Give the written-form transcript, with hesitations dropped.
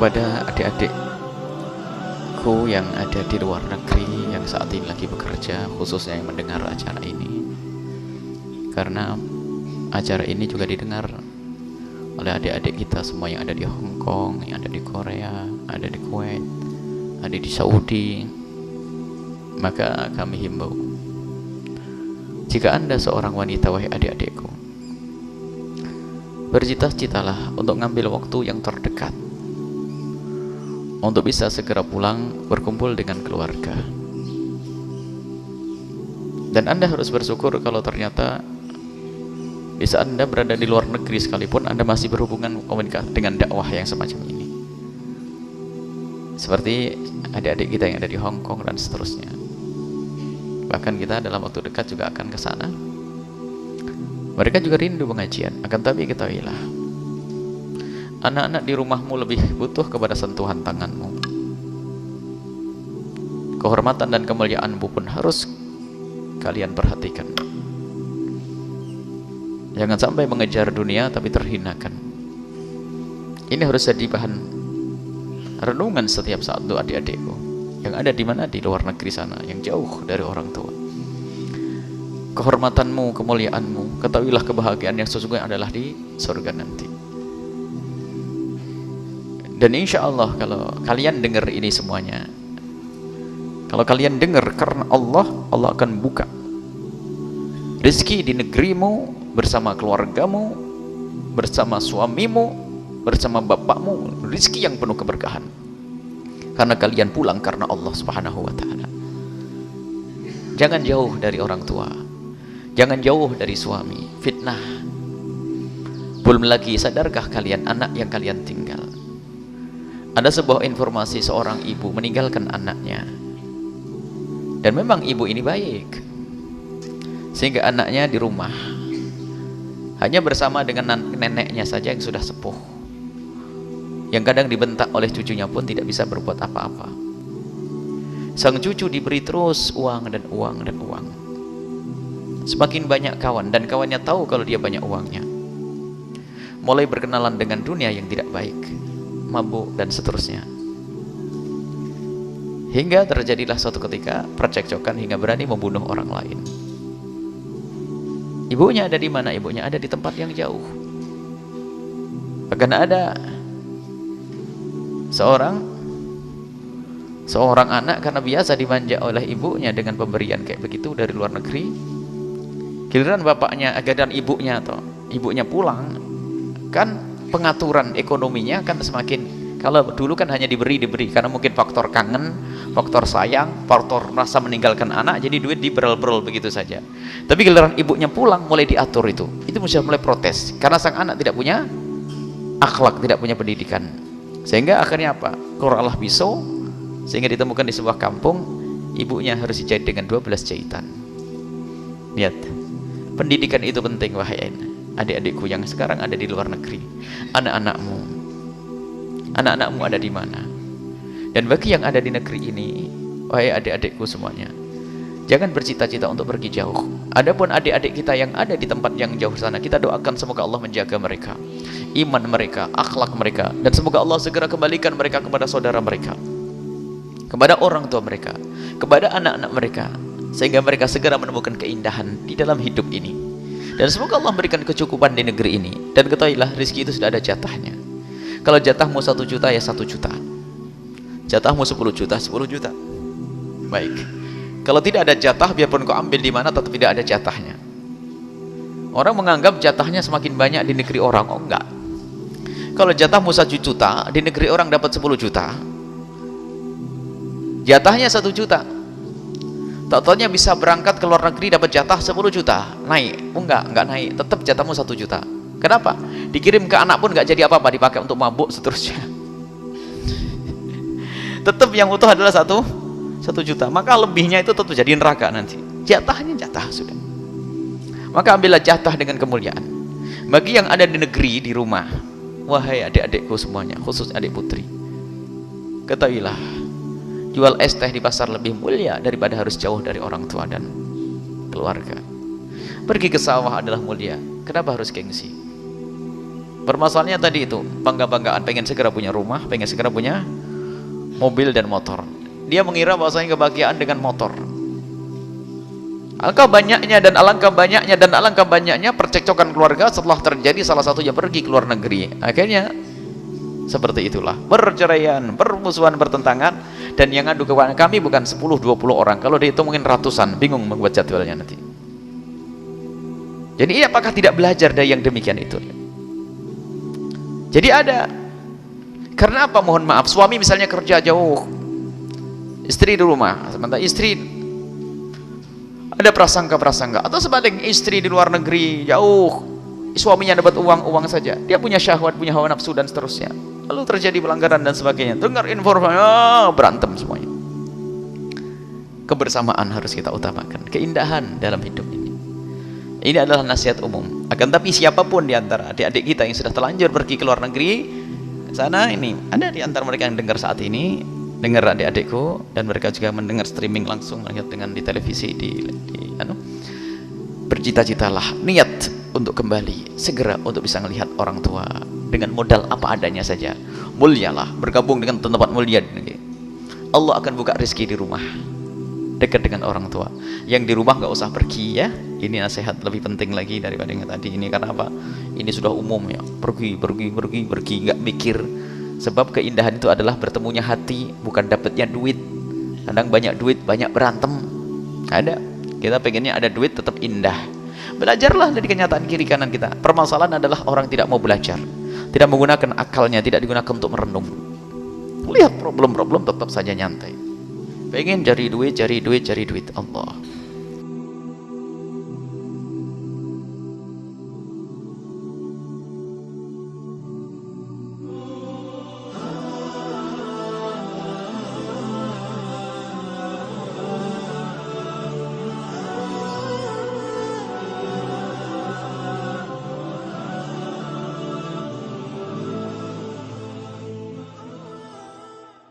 kepada adik-adikku yang ada di luar negeri yang saat ini lagi bekerja, khususnya yang mendengar acara ini, karena acara ini juga didengar oleh adik-adik kita semua yang ada di Hong Kong, yang ada di Korea, ada di Kuwait, ada di Saudi. Maka kami himbau, jika Anda seorang wanita, wahai adik-adikku, bercita-citalah untuk ngambil waktu yang terdekat untuk bisa segera pulang berkumpul dengan keluarga. Dan Anda harus bersyukur kalau ternyata di saat Anda berada di luar negeri sekalipun Anda masih berhubungan komunikasi dengan dakwah yang semacam ini, seperti adik-adik kita yang ada di Hong Kong dan seterusnya. Bahkan kita dalam waktu dekat juga akan ke sana. Mereka juga rindu pengajian. Akan tapi ketahuilah, anak-anak di rumahmu lebih butuh kepada sentuhan tanganmu. Kehormatan dan kemuliaanmu pun harus kalian perhatikan. Jangan sampai mengejar dunia tapi terhinakan. Ini harus jadi bahan renungan setiap saat untuk adik-adikku yang ada di mana, di luar negeri sana, yang jauh dari orang tua. Kehormatanmu, kemuliaanmu, ketahuilah kebahagiaan yang sesungguhnya adalah di surga nanti. Dan insya Allah kalau kalian dengar ini semuanya, kalau kalian dengar karena Allah, Allah akan buka rezeki di negerimu, bersama keluargamu, bersama suamimu, bersama bapakmu, rezeki yang penuh keberkahan. Karena kalian pulang karena Allah Subhanahu wa ta'ala. Jangan jauh dari orang tua, jangan jauh dari suami, fitnah. Belum lagi, sadarkah kalian anak yang kalian tinggal? Ada sebuah informasi seorang ibu meninggalkan anaknya, dan memang ibu ini baik, sehingga anaknya di rumah hanya bersama dengan neneknya saja yang sudah sepuh, yang kadang dibentak oleh cucunya pun tidak bisa berbuat apa-apa. Sang cucu diberi terus uang dan uang dan uang. Semakin banyak kawan, dan kawannya tahu kalau dia banyak uangnya. Mulai berkenalan dengan dunia yang tidak baik, mabuk dan seterusnya. Hingga terjadilah suatu ketika percekcokan hingga berani membunuh orang lain. Ibunya ada di mana? Ibunya ada di tempat yang jauh. Bahkan ada seorang anak karena biasa dimanja oleh ibunya dengan pemberian kayak begitu dari luar negeri. Giliran bapaknya, giliran ibunya atau ibunya pulang, kan pengaturan ekonominya kan semakin, kalau dulu kan hanya diberi karena mungkin faktor kangen, faktor sayang, faktor rasa meninggalkan anak, jadi duit diberel-berel begitu saja. Tapi giliran ibunya pulang mulai diatur itu mesti mulai protes karena sang anak tidak punya akhlak, tidak punya pendidikan. Sehingga akhirnya apa? Keluarlah pisau, sehingga ditemukan di sebuah kampung, ibunya harus dijahit dengan 12 jahitan. Lihat, pendidikan itu penting wahai adik-adikku yang sekarang ada di luar negeri. Anak-anakmu ada di mana? Dan bagi yang ada di negeri ini, wahai adik-adikku semuanya, jangan bercita-cita untuk pergi jauh. Adapun adik-adik kita yang ada di tempat yang jauh sana, kita doakan semoga Allah menjaga mereka, iman mereka, akhlak mereka, dan semoga Allah segera kembalikan mereka kepada saudara mereka, kepada orang tua mereka, kepada anak-anak mereka, sehingga mereka segera menemukan keindahan di dalam hidup ini. Dan semoga Allah memberikan kecukupan di negeri ini. Dan ketahuilah, rezeki itu sudah ada jatahnya. Kalau jatahmu 1 juta ya 1 juta, jatahmu 10 juta 10 juta. Baik, kalau tidak ada jatah, biarpun kau ambil di mana tetap tidak ada jatahnya. Orang menganggap jatahnya semakin banyak di negeri orang. Oh enggak, kalau jatahmu 1 juta, di negeri orang dapat 10 juta, jatahnya 1 juta. Tak-taunya bisa berangkat ke luar negeri dapat jatah 10 juta, naik. Oh enggak naik, tetap jatahmu 1 juta. Kenapa? Dikirim ke anak pun enggak jadi apa-apa, dipakai untuk mabuk seterusnya. Tetap yang utuh adalah 1 juta. Maka lebihnya itu tetap jadi neraka nanti. Jatahnya jatah sudah. Maka ambillah jatah dengan kemuliaan. Bagi yang ada di negeri, di rumah, wahai adik-adikku semuanya, khusus adik putri, ketahuilah, jual es teh di pasar lebih mulia daripada harus jauh dari orang tua dan keluarga. Pergi ke sawah adalah mulia. Kenapa harus gengsi? Permasalahannya tadi itu, bangga-banggaan, pengen segera punya rumah, pengen segera punya mobil dan motor. Dia mengira bahwasanya kebahagiaan dengan motor. Alangkah banyaknya dan alangkah banyaknya dan alangkah banyaknya percekcokan keluarga setelah terjadi salah satunya pergi ke luar negeri. Akhirnya seperti itulah, perceraian, permusuhan, pertentangan. Dan yang ngadu kepada kami bukan 10-20 orang, kalau dihitung mungkin ratusan, bingung membuat jadwalnya nanti. Jadi apakah tidak belajar dari yang demikian itu? Jadi ada, karena apa? Mohon maaf, suami misalnya kerja jauh, istri di rumah, sementara istri ada prasangka-prasangka, atau sebaliknya istri di luar negeri jauh, suaminya dapat uang saja, dia punya syahwat, punya hawa nafsu dan seterusnya, lalu terjadi pelanggaran dan sebagainya, dengar informasi, berantem semuanya. Kebersamaan harus kita utamakan, keindahan dalam hidup ini. Ini adalah nasihat umum. Akan tapi siapapun di antara adik-adik kita yang sudah terlanjur pergi ke luar negeri sana, ini ada di antara mereka yang dengar saat ini, dengar adik-adikku, dan mereka juga mendengar streaming langsung, melihat dengan di televisi, bercita-citalah niat untuk kembali segera untuk bisa melihat orang tua dengan modal apa adanya saja. Mulialah, bergabung dengan tempat mulia di negeri. Allah akan buka rezeki di rumah, dekat dengan orang tua. Yang di rumah nggak usah pergi ya. Ini nasihat lebih penting lagi daripada yang tadi ini. Karena apa? Ini sudah umum ya. Pergi, nggak mikir. Sebab keindahan itu adalah bertemunya hati, bukan dapatnya duit. Kadang banyak duit, banyak berantem. Ada. Kita pengennya ada duit tetap indah. Belajarlah dari kenyataan kiri kanan kita. Permasalahan adalah orang tidak mau belajar, tidak menggunakan akalnya, tidak digunakan untuk merenung. Lihat problem-problem tetap saja nyantai. Pengen cari duit, Allah.